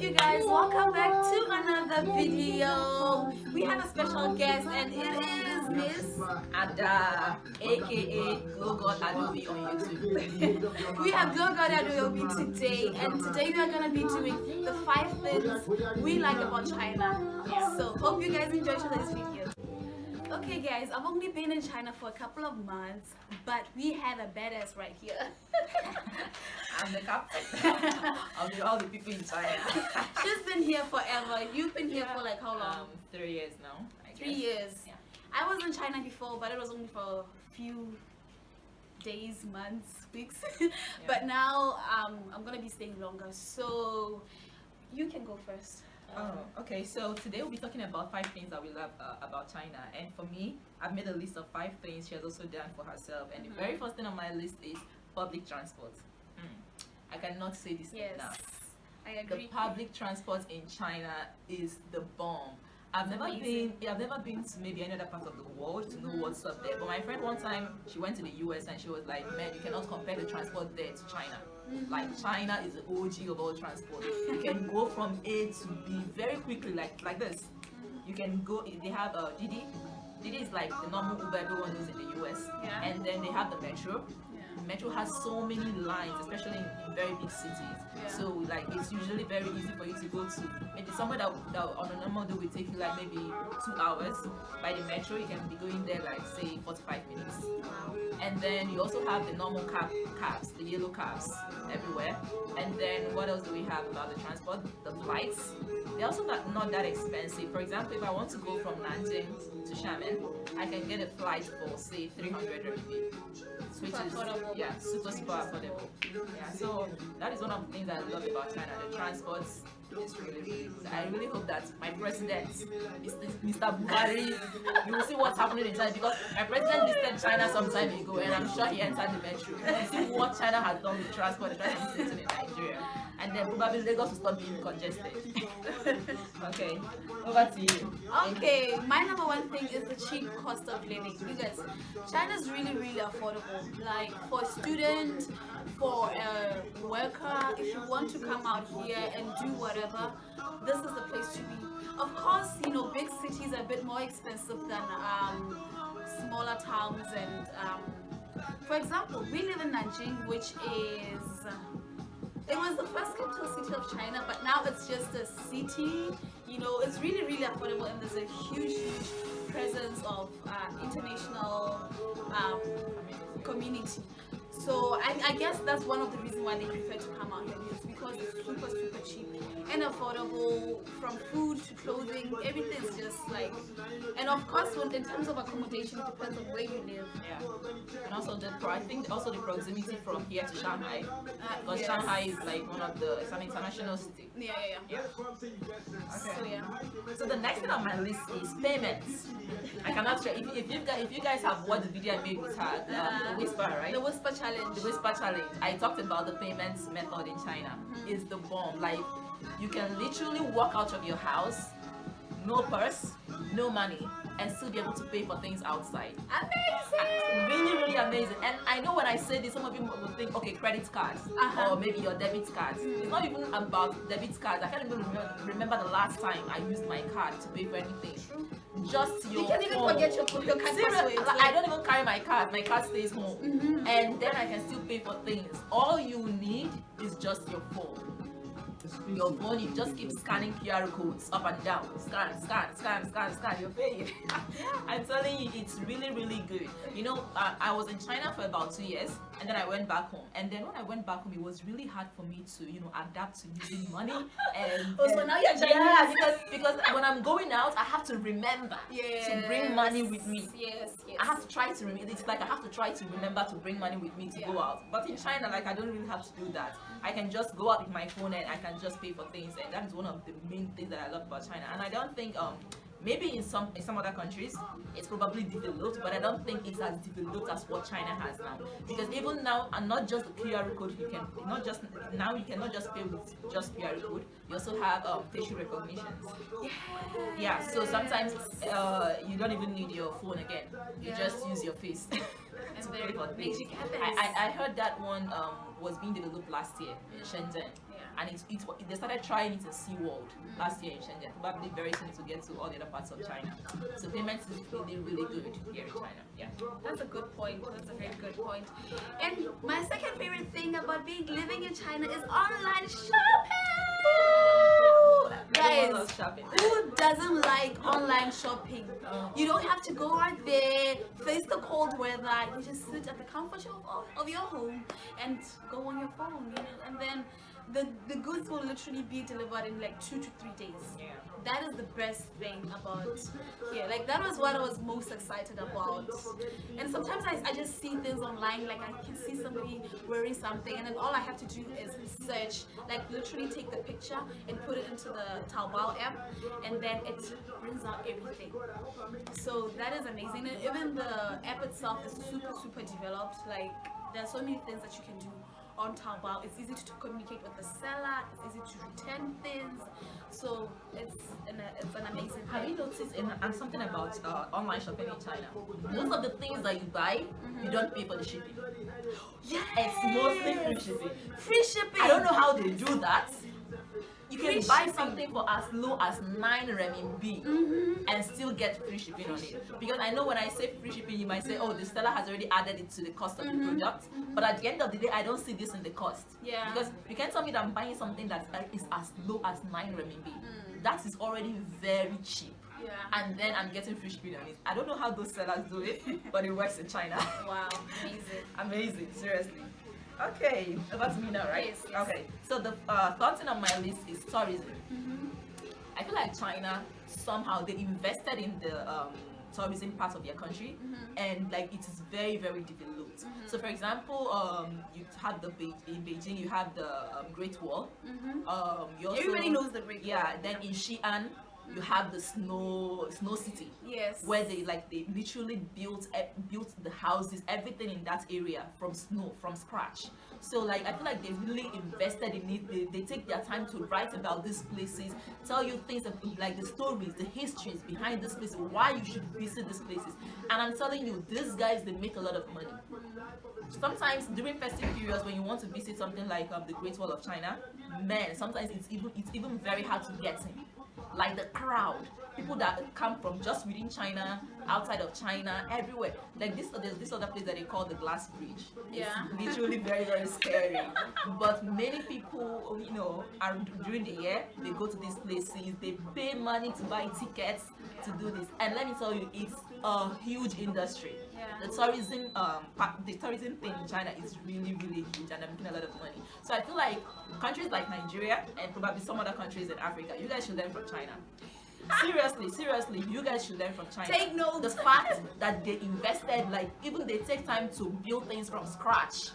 you guys, welcome back to another video. We have a special guest and it is Miss Ada, aka Glogod Adaobi on YouTube. We have Glogod Adaobi today, and today we are going to be doing the 5 things we like about China. So hope you guys enjoy today's video. Okay guys, I've only been in China for a couple of months, but we have a badass right here. I'm the captain of all the people in China. She's been here forever. You've been here for like how long? 3 years now. 3 years. Yeah. I was in China before, but it was only for a few days, months, weeks. But now I'm gonna be staying longer. So you can go first. Okay, so today we'll be talking about 5 things that we love about China. And for me, I've made a list of 5 things she has also done for herself. And the very first thing on my list is public transport. I cannot say this enough. I agree. The public transport in China is the bomb. I've never been to maybe any other part of the world to know what's up there. But my friend one time, she went to the US and she was like, man, you cannot compare the transport there to China. Like China is the OG of all transport. You can go from A to B very quickly, like this. You can go, they have Didi. Didi is like the normal Uber everyone knows in the US. And then they have the metro. Metro has so many lines, especially in very big cities. So like it's usually very easy for you to go to maybe somewhere that on a normal day will take you like maybe 2 hours. By the metro you can be going there like say 45 minutes. And then you also have the normal cabs, the yellow cabs everywhere. And then what else do we have about the transport? The flights. They're also not that expensive. For example, if I want to go from Nanjing to Xiamen, I can get a flight for say 300 RMB. Which is affordable. Super affordable. So that is one of the things I love about China. The transport is really good. I really hope that my president, Mr. Buhari, you will see what's happening in China, because my president visited China some time ago and I'm sure he entered the metro. You see what China has done with transport in Nigeria. And then probably Lagos will stop being congested. Okay, over to you. Okay, my number 1 thing is the cheap cost of living. Because China's really affordable. Like for a student, for a worker, if you want to come out here and do whatever, this is the place to be. Of course, you know, big cities are a bit more expensive than smaller towns. And for example, we live in Nanjing, which is it was the first capital city of China, but now it's just a city. You know, it's really affordable, and there's a huge presence of international community. So I guess that's one of the reasons why they prefer to come out here, is because it's super cheap and affordable. From food to clothing, everything's just like, and of course in terms of accommodation, it depends on where you live. And also I think also the proximity from here to Shanghai, because Shanghai is like one of the, it's an international city. Okay. So the next thing on my list is payments. I cannot share if you guys have watched the video I made with her, the Whisper, right? The Whisper Challenge. The Whisper Challenge. I talked about the payments method in China. It's the bomb. Like you can literally walk out of your house, no purse, no money, and still be able to pay for things outside. Amazing! Really amazing. And I know when I say this, some of you will think, okay, credit cards or maybe your debit cards. It's not even about debit cards. I can't even remember the last time I used my card to pay for anything. Just your You can't even phone. forget your card password. I don't even carry my card. My card stays home. And then I can still pay for things. All you need is just your phone. Your phone, you just keep scanning QR codes up and down. Scan, you're paying. I'm telling you, it's really good. You know, I was in China for about 2 years, and then I went back home. And then when I went back home, it was really hard for me to, you know, adapt to using money. And so now you're Chinese. Because when I'm going out, I have to remember to bring money with me. Yes. I have to try to remember. It's like I have to try to remember to bring money with me to go out. But in China, like I don't really have to do that. I can just go out with my phone and I can just pay for things, and that is one of the main things that I love about China. And I don't think maybe in some other countries it's probably developed, but I don't think it's as developed as what China has now. Because even now, and not just the QR code, you cannot just pay with just QR code. You also have facial recognition. So sometimes you don't even need your phone again. You just use your face to pay for things. I heard that one was being developed last year in Shenzhen. and they started trying it in SeaWorld last year in Shenzhen. Probably very soon it will get to all the other parts of China. So payments is really, really good here in China. Yeah. That's a good point. That's a very good point. And my second favorite thing about living in China is online shopping. Everyone Guys, loves shopping. who doesn't like online shopping? You don't have to go out there, face the cold weather. You just sit at the comfort of your home and go on your phone, you know, and then the goods will literally be delivered in like 2 to 3 days. Yeah. That is the best thing about here. Like, that was what I was most excited about. And sometimes I just see things online, like I can see somebody wearing something, and then all I have to do is search, like literally take the picture and put it into the Taobao app, and then it brings out everything. So that is amazing. And even the app itself is super developed. Like, there are so many things that you can do on Taobao. It's easy to communicate with the seller, it's easy to return things, so it's an amazing Have you thing. noticed something about online shopping in China? Most of the things that you buy, you don't pay for the shipping. Yes! It's mostly free shipping. Free shipping! I don't know how they do that. You can Free buy shipping. something for as low as 9 renminbi and still get free shipping on it. Because I know when I say free shipping, you might say, oh, the seller has already added it to the cost of the product. But at the end of the day, I don't see this in the cost. Yeah. Because you can't tell me that I'm buying something that is as low as 9 renminbi. That is already very cheap. Yeah. And then I'm getting free shipping on it. I don't know how those sellers do it, but it works in China. Wow, amazing. Amazing, seriously. Okay, over to me now, right? Yes, yes. Okay, so the third thing on my list is tourism. I feel like China, somehow they invested in the tourism part of their country, and like it is very developed. So for example, you have in Beijing you have the Great Wall. You also, Everybody knows the Great Wall. Yeah, then in Xi'an you have the snow city. Yes. Where they literally built the houses, everything in that area from scratch. So like I feel like they really invested in it. They take their time to write about these places, tell you things like the stories, the histories behind this place, why you should visit these places. And I'm telling you, these guys, they make a lot of money. Sometimes during festive periods when you want to visit something like the Great Wall of China, man, sometimes it's even very hard to get in. Like the crowd, people that come from just within China, outside of China, everywhere. Like there's this other place that they call the Glass Bridge. Yeah. It's literally very scary. But many people, you know, are during the year, they go to these places, they pay money to buy tickets to do this. And let me tell you, it's a huge industry. Yeah. The tourism thing in China is really huge, and they're making a lot of money. So I feel like countries like Nigeria and probably some other countries in Africa, you guys should learn from China. Seriously, you guys should learn from China. Take notes. The fact that they invested, like even they take time to build things from scratch,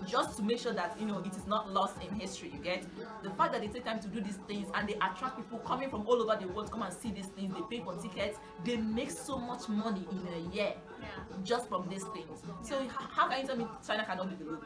just to make sure that, you know, it is not lost in history. You get the fact that they take time to do these things, and they attract people coming from all over the world to come and see these things. They pay for tickets. They make so much money in a year just from these things. So how can you tell me China cannot develop?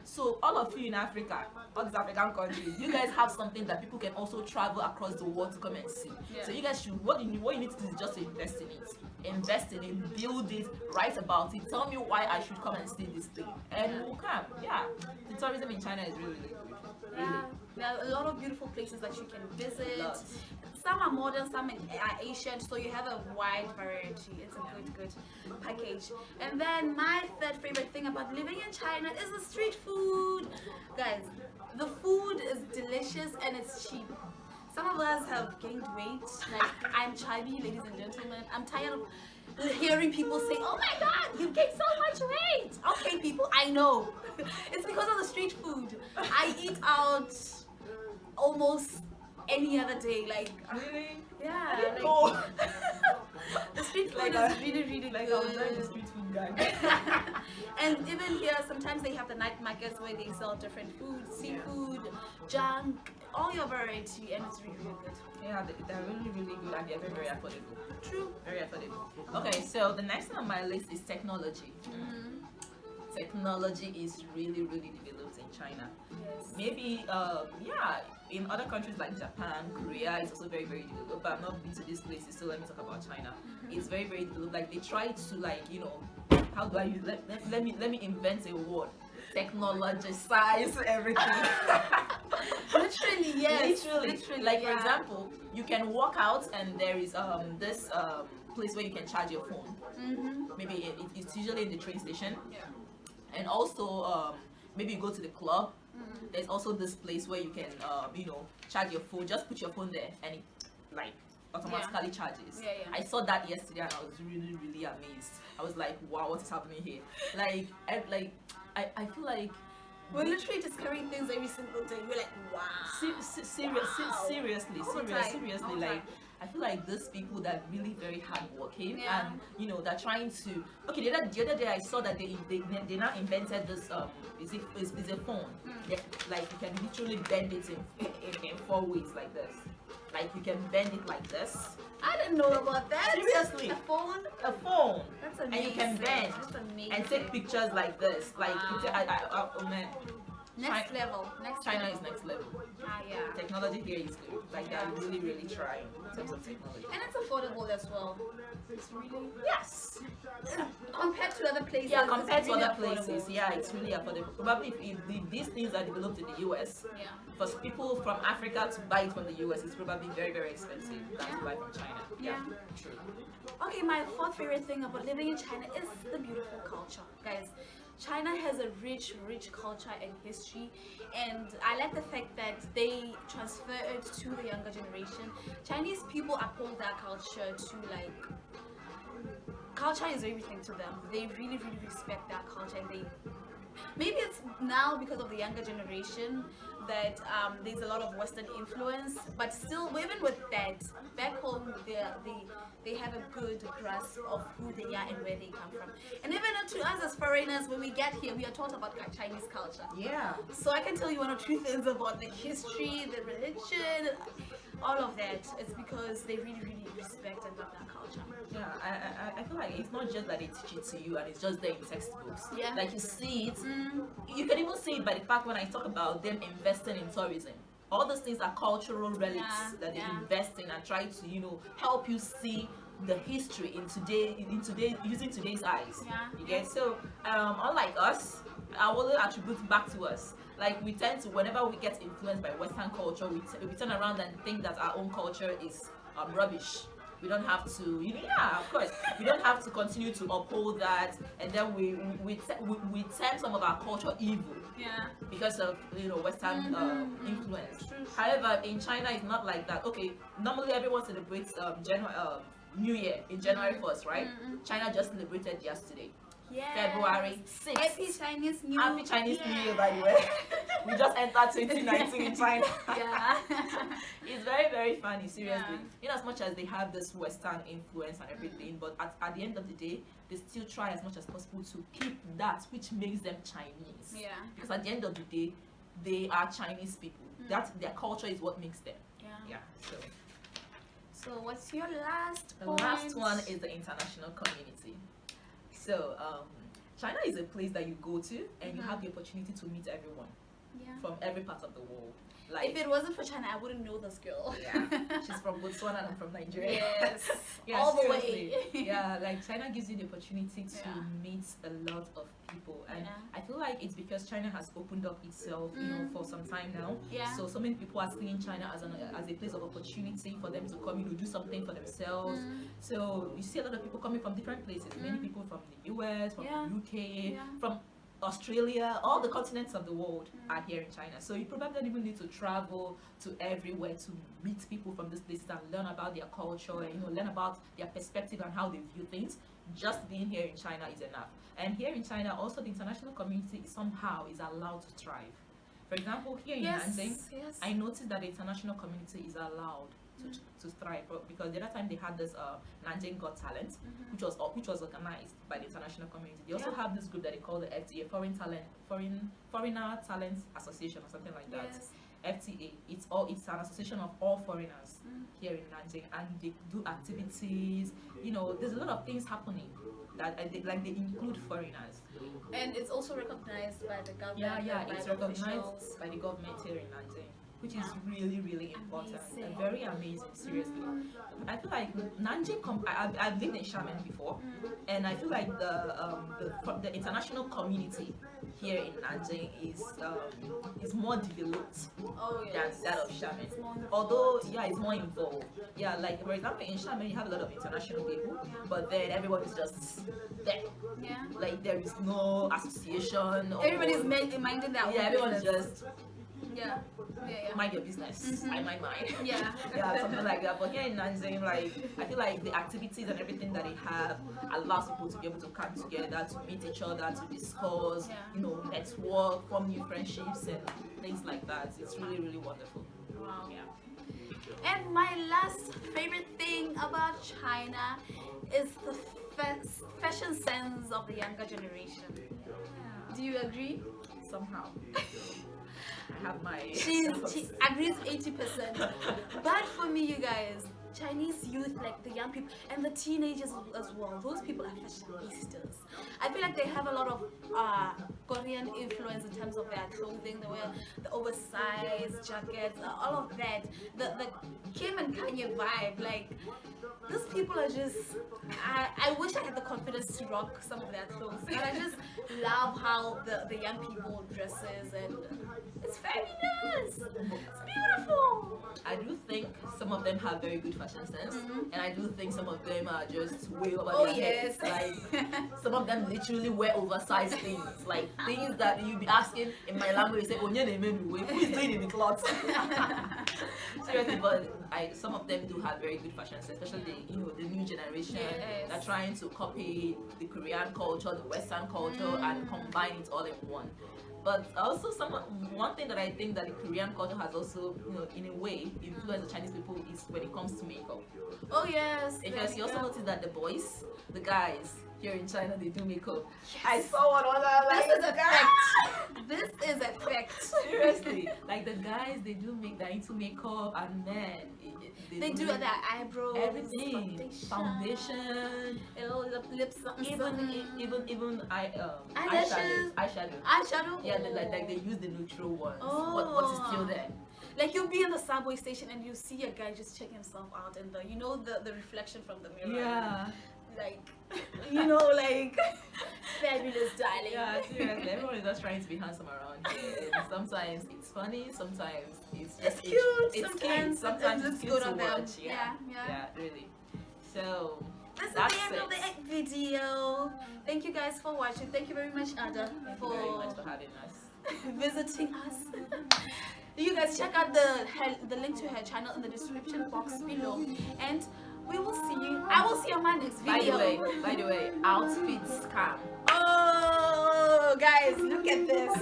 So all of you in Africa, all these African countries, you guys have something that people can also travel across the world to come and see. Yeah. So you guys should, what you need to do is just invest in it. Invest in it, build it, write about it, tell me why I should come and see this thing. And we'll come. Yeah. The tourism in China is really good. Yeah, there are a lot of beautiful places that you can visit. Lots. Some are modern, some are Asian, so you have a wide variety. It's a good package. And then my third favorite thing about living in China is the street food. Guys, the food is delicious and it's cheap. Some of us have gained weight. Like, I'm chubby, ladies and gentlemen. I'm tired of hearing people say, oh my god, you've gained so much weight. Okay, people, I know. It's because of the street food. I eat out almost any other day. Like, Really? yeah. I didn't Like, know. the street food Like is really Like good. I was doing the street food guy. And even here, sometimes they have the night markets where they sell different food, seafood, junk, all your variety, and it's really good. Yeah, they're really good, and they're very affordable. True. Very affordable. Okay, so the next thing on my list is technology. Technology is really developed in China. Yes. Maybe in other countries like Japan, Korea, it's also very developed, but I've not been to these places, so let me talk about China. It's very developed. Like they try to, like, you know, how do I use, let me invent a word. technologicize everything. Literally, yes. Literally. Like for example, you can walk out and there is this place where you can charge your phone. Maybe it's usually in the train station. And also maybe you go to the club. There's also this place where you can charge your phone. Just put your phone there and it like automatically charges. I saw that yesterday and I was really really amazed. I was like, wow, what is happening here? I feel like we're literally just carrying things every single day. We're like, wow. Seriously, like I feel like these people that are really very hardworking and they're trying to. Okay, the other day I saw that they now invented this is a phone. Like you can literally bend it in 4 ways like this. Like you can bend it like this. I didn't know about that. Seriously, a phone. That's amazing. And you can bend and take pictures like this. Like oh man. Next level. China is next level. Yeah. Technology here is good. Like they're really, really trying in terms of technology. And it's affordable as well. It's really yes. Compared to other places. Yeah, compared to other places. Yeah, it's really affordable. Probably if these things are developed in the US, for people from Africa to buy it from the US, it's probably very, very expensive than to buy from China. Yeah. True. Okay, my fourth favorite thing about living in China is the beautiful culture, guys. China has a rich culture and history, and I like the fact that they transfer it to the younger generation. Chinese people uphold their culture to like, culture is everything to them. They really, really respect their culture, and maybe it's now because of the younger generation that there's a lot of Western influence, but still, even with that, back home they have a good grasp of who they are and where they come from. And even to us as foreigners, when we get here, we are taught about Chinese culture. Yeah. So I can tell you one or two things about the history, the religion, all of that. It's because they really, really respect and love their culture. Yeah, I feel like it's not just that they teach it to you and it's just there in textbooks. Yeah. Like you see it, you can even see it by the fact when I talk about them investing in tourism. All those things are cultural relics that they invest in and try to, help you see the history using today's eyes. You get so unlike us, I will attribute back to us. Like we tend to, whenever we get influenced by Western culture, we turn around and think that our own culture is rubbish. We don't have to, of course, we don't have to continue to uphold that, and then we term some of our culture evil. Because of Western influence. However, in China, it's not like that. Okay, normally everyone celebrates New Year in January 1st, right? China just celebrated yesterday. February 6th. Happy Chinese New Year, by the way. We just entered 2019 in China. It's very, very funny, seriously. In as much as they have this Western influence and everything, but at the end of the day, they still try as much as possible to keep that which makes them Chinese. Because at the end of the day, they are Chinese people. Their culture is what makes them. So what's your last point? The last one is the international community. So China is a place that you go to and you have the opportunity to meet everyone from every part of the world. Like, if it wasn't for China, I wouldn't know this girl. She's from Botswana and I'm from Nigeria. All the way. Like China gives you the opportunity to meet a lot of people, and I feel like it's because China has opened up itself, for some time now. So many people are seeing China as a place of opportunity for them to come, do something for themselves. So you see a lot of people coming from different places. Many people from the US, from the UK, from Australia, all the continents of the world are here in China. So you probably don't even need to travel to everywhere to meet people from these places and learn about their culture and learn about their perspective and how they view things. Just being here in China is enough. And here in China, also the international community somehow is allowed to thrive. For example, here in Nanjing, I noticed that the international community is allowed to thrive, because the other time they had this Nanjing Got Talent, which was organized by the international community. They also have this group that they call the FTA, Foreigner Talent Association or something like that. FTA. It's an association of all foreigners here in Nanjing, and they do activities. There's a lot of things happening that they include foreigners. And it's also recognized by the government. It's recognized by the government here in Nanjing, which is really, really important and very amazing, seriously. I feel like Nanjing, I've lived in Xiamen before, and I feel like the international community here in Nanjing is more developed Oh than yes. that of Xiamen. It's more involved. Although, yeah, it's more involved. Yeah, like for example, in Xiamen you have a lot of international people, but then everyone is just there. Yeah. Like there is no association. Or, Everybody's minding their own yeah, everyone's business. just Yeah. Yeah. mind your business. I mind mine. Yeah. Yeah, something like that. But here in Nanjing, like I feel like the activities and everything that they have allows people to be able to come together, to meet each other, to discuss, Yeah. you know, network, form new friendships and things like that. It's really, really wonderful. Wow. Yeah. And my last favorite thing about China is the fashion sense of the younger generation. Do you agree? Somehow. I have my She agrees 80%. But for me, you guys, Chinese youth, like the young people and the teenagers as well, those people are fashionistas. I feel like they have a lot of Korean influence in terms of their clothing, the oversized jackets, all of that. The Kim and Kanye vibe, like these people are just. I wish I had the confidence to rock some of their clothes, but I just love how the young people dresses and it's fabulous. It's beautiful. I do think some of them have very good fashion sense, and I do think some of them are just way over Oh their heads. yes. Like some of them literally wear oversized things, like things that you be asking in my language. Say, "Onye na eme mi we?" Who is doing in the clothes? Seriously, but some of them do have very good fashion sense, especially the new generation. Yes. They're trying to copy the Korean culture, the Western culture, and combine it all in one. But also one thing that I think that the Korean culture has also, in a way, influenced the Chinese people is when it comes to makeup. Oh yes. Because you also notice that the guys here in China, they do makeup. Yes. I saw one other like This is a fact. This is a fact. seriously, like the guys, they're into makeup, and man, They do their eyebrows, everything, foundation, a little lips, even Eyelashes. eyeshadow. Yeah, Oh. they use the neutral ones. Oh. What is still there? Like you'll be in the subway station and you see a guy just checking himself out and the reflection from the mirror. Yeah. Like like fabulous darling. Yeah, seriously, everyone is just trying to be handsome around here. And sometimes it's funny, sometimes It's cute. It's Sometimes cute. Sometimes it it's looks cute good to on them. watch. Yeah. Yeah, really. So This is that's the end of the video. Thank you guys for watching. Thank you very much, Ada, Thank you very much for having us. visiting us. You guys check out the link to her channel in the description box below, and we will see you. I will see you on my next video. By the way, outfit scam. Oh, guys, look at this.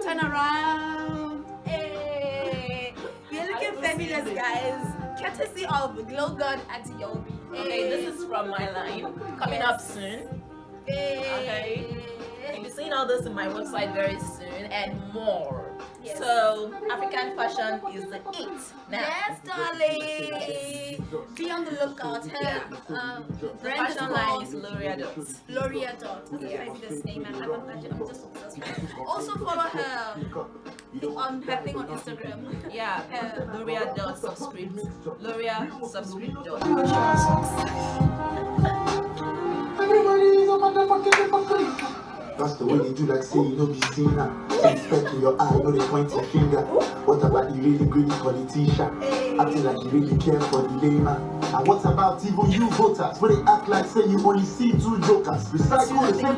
Turn around. Hey, we're looking fabulous, guys. Courtesy of Glogod Adaobi. Okay, this is from my line. Coming up soon. Hey. You'll be seeing all this in my website very soon and more. Yes. So African fashion is the it now. Yes, darling. Be on the lookout. Her The brand is fashion line called is L'Oreal Dots. L'Oreal Dot. That's a fabulous name, and I'm just obsessed with it. Also follow her on her thing on Instagram. Yeah, L'Oreal Dot subscript. L'Oreal subscript dot. Everybody is a motherfucking. That's the way they do, like say you know be seen now. Respect to your eye, no they point your finger. What about the really greedy politician? Acting like you really care for the layman. And what about even you voters? Where they act like say you only see two jokers? Recycle the same.